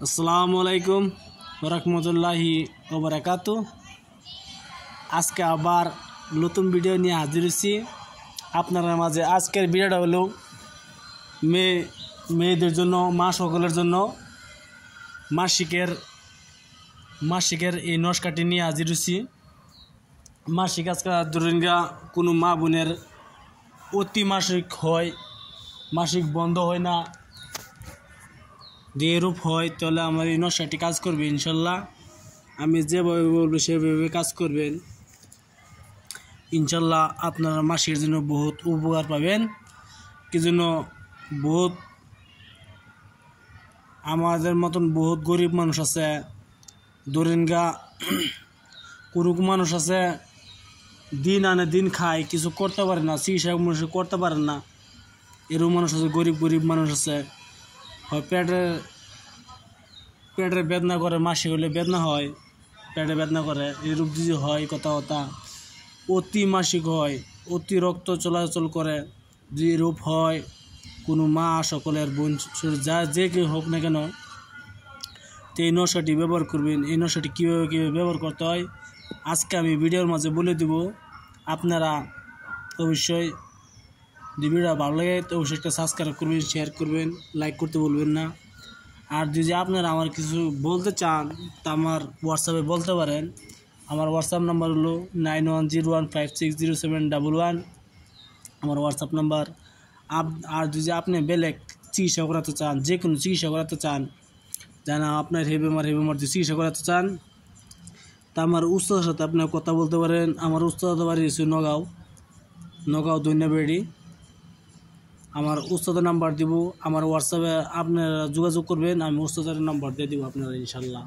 আসসালামু আলাইকুম রহমতুল্লাহি ওবারাকাতু। আজকে আবার নতুন ভিডিও নিয়ে হাজির হয়েছি আপনার মাঝে। আজকের ভিডিওটা হলো মেয়েদের জন্য, মা সকলের জন্য মাসিকের এই নস্কাটি নিয়ে হাজির হয়েছি। মাসিক আজকে ধরেন কোনো মা বোনের অতি মাসিক হয়, মাসিক বন্ধ হয় না, যে রূপ হয়, তাহলে আমার এই নকশাটি কাজ করবে ইনশাল্লাহ। আমি যেভাবে বলবো সেভাবে কাজ করবেন ইনশাল্লাহ। আপনারা মাসের জন্য বহুত উপকার পাবেন। কি জন্য বহুত আমাদের মতন বহুত গরিব মানুষ আছে, ধরেন কোনো মানুষ আছে দিন আনে দিন খায়, কিছু করতে পারে না, চিকিৎসা মানুষ করতে পারে না। এরকম মানুষ আছে, গরিব মানুষ আছে। হয় পেটের বেদনা করে, মাসিক হলে বেদনা হয়, পেটে বেদনা করে, এরূপ যদি হয় কথা অতি মাসিক হয়, অতি রক্ত চলাচল করে, যে রূপ হয়, কোনো মা সকলের বোন যা যে কেউ হোক না কেন, তো এই নকশাটি ব্যবহার করবেন। এই নকশাটি কীভাবে ব্যবহার করতে হয় আজকে আমি ভিডিওর মাঝে বলে দেব। আপনারা অবশ্যই ভিডিওটা ভালো লাগে তো অবশ্যই একটা সাবস্ক্রাইব করবেন, শেয়ার করবেন, লাইক করতে বলবেন না। আর যদি আপনারা আমার কিছু বলতে চান তা আমার হোয়াটসঅ্যাপে বলতে পারেন। আমার হোয়াটসঅ্যাপ নাম্বার হলো 9101560711 আমার হোয়াটসঅ্যাপ নাম্বার। আর যদি আপনি বেলেগ চিকিৎসা করাতে চান, যে কোনো চিকিৎসা করাতে চান, জানা আপনার হে বেমার যদি চিকিৎসা করাতে চান, তা আমার উস্তাদের সাথে আপনার কথা বলতে পারেন। আমার উস্তাদ বাড়ি হচ্ছে নগাঁও দৈন্যাবেড়ি। আমার উস্তাদের নাম্বার দিব, আমার হোয়াটসঅ্যাপে আপনারা যোগাযোগ করবেন, আমি উস্তাদের নাম্বার দিয়ে দিব আপনারা ইনশাল্লাহ।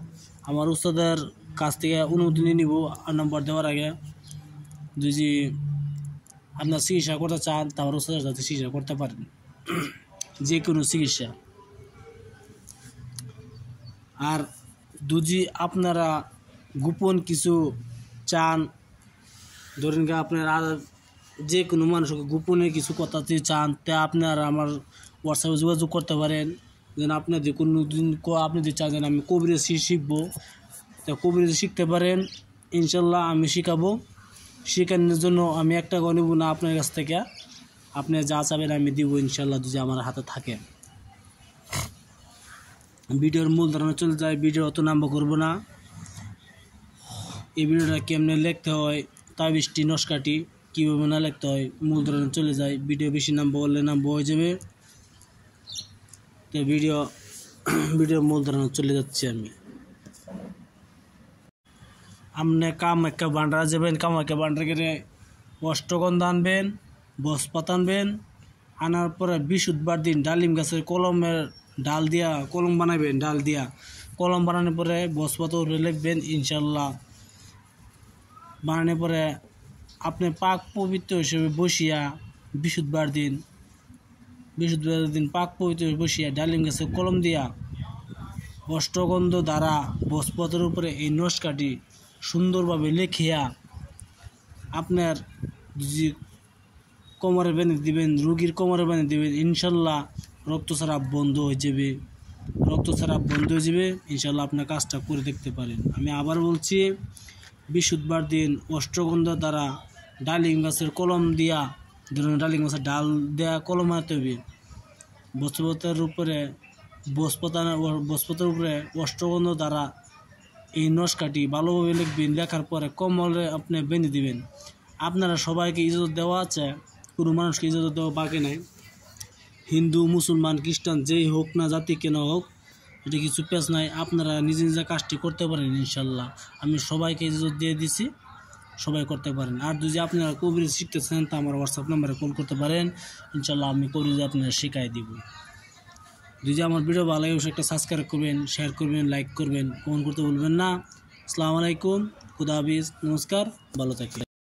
আমার উস্তাদের কাছ থেকে অনুমতি নিয়ে নিব নাম্বার দেওয়ার আগে। যদি আপনার চিকিৎসা করতে চান তা আমার উস্তাদের সাথে চিকিৎসা করতে পারেন, যে কোনো চিকিৎসা। আর যদি আপনারা গোপন কিছু চান, ধরেন আপনারা যে কোনো মানুষকে গোপনে কিছু কথা চান, তা আপনারা আমার হোয়াটসঅ্যাপে যোগাযোগ করতে পারেন। যেন আপনাদের কোনো দিন আপনি যদি চান যেন আমি কবিরাজ শিখবো, তা কবিরাজ শিখতে পারেন ইনশাল্লাহ। আমি শিখাবো। শেখানোর জন্য আমি একটা নেব না আপনার কাছ থেকে, আপনি যা চাবেন আমি দিব ইনশাল্লাহ, যদি আমার হাতে থাকে। ভিডিওর মূল ধারণা চলে যায়, ভিডিও অত নাম্বার করবো না। এই ভিডিওটা কেমনে লিখতে হয়, তাবিজটি নস্কাটি কীভাবে না লিখতে হয়, মূল ধারণা চলে যায়। ভিডিও বেশি নাম্বার বললে নাম্বার হয়ে যাবে। তো ভিডিও মূল ধারণা চলে যাচ্ছে আমি। আপনি কামাখ্যা ভান্ডার যাবেন, কামাখ্যা ভান্ডার করে অষ্টগন্ধা আনবেন, বসপাত আনবেন। আনার পরে বৃহস্পতিবার দিন ডালিম গাছের কলমের ডাল দিয়া কলম বানাবেন, ডাল দিয়া কলম বানানোর পরে বসপাত লিখবেন ইনশাল্লাহ। বানানোর পরে আপনি পাক পবিত্র হিসেবে বসিয়া বৃহস্পতিবার দিন পাক পবিত্র বসিয়া ডালিম গাছের কলম দিয়া অষ্টগন্ধ দ্বারা বসপতের উপরে এই নস্কাটি সুন্দরভাবে লিখিয়া আপনার যে কোমরে বেঁধে দিবেন, রুগীর কোমরে বেঁধে দিবেন ইনশাল্লাহ। রক্তস্রাব বন্ধ হয়ে যাবে, ইনশাল্লাহ। আপনার কাজটা করে দেখতে পারেন। আমি আবার বলছি, বৃহস্পতিবার দিন অষ্টগন্ধ দ্বারা ডালিম গাছের কলম দিয়া, ধরুন ডালিম গাছের ডাল দেওয়া কলম আনতে হবে। বসপতের উপরে অষ্টগন্ধ দ্বারা এই নস্কাটি ভালোভাবে লিখবেন। লেখার পরে কোমরে আপনি বেঁধে দিবেন। আপনারা সবাইকে ইজাজত দেওয়া আছে, কোনো মানুষকে ইজাজত দেওয়া বাকি নাই। হিন্দু, মুসলমান, খ্রিস্টান যেই হোক না, জাতি কেন হোক, এটা কিছু পেশ নাই। আপনারা নিজে কাজটি করতে পারেন ইনশাল্লাহ। আমি সবাইকে ইজাজত দিয়ে দিছি, সবাই করতে পারেন। আর যদি আপনারা কবিরাজ শিখতে চান তা আমার হোয়াটসঅ্যাপ নাম্বারে কল করতে পারেন ইনশাল্লাহ। আমি কবিরাজ আপনারা শিখাই দিব। যদি আমার ভিডিও ভালো লাগে অবশ্যই একটা সাবস্ক্রাইব করবেন, শেয়ার করবেন, লাইক করবেন, কমেন্ট করতে বলবেন না। আসসালামু আলাইকুম, খুদা হাফেজ, নমস্কার, ভালো থাকবেন।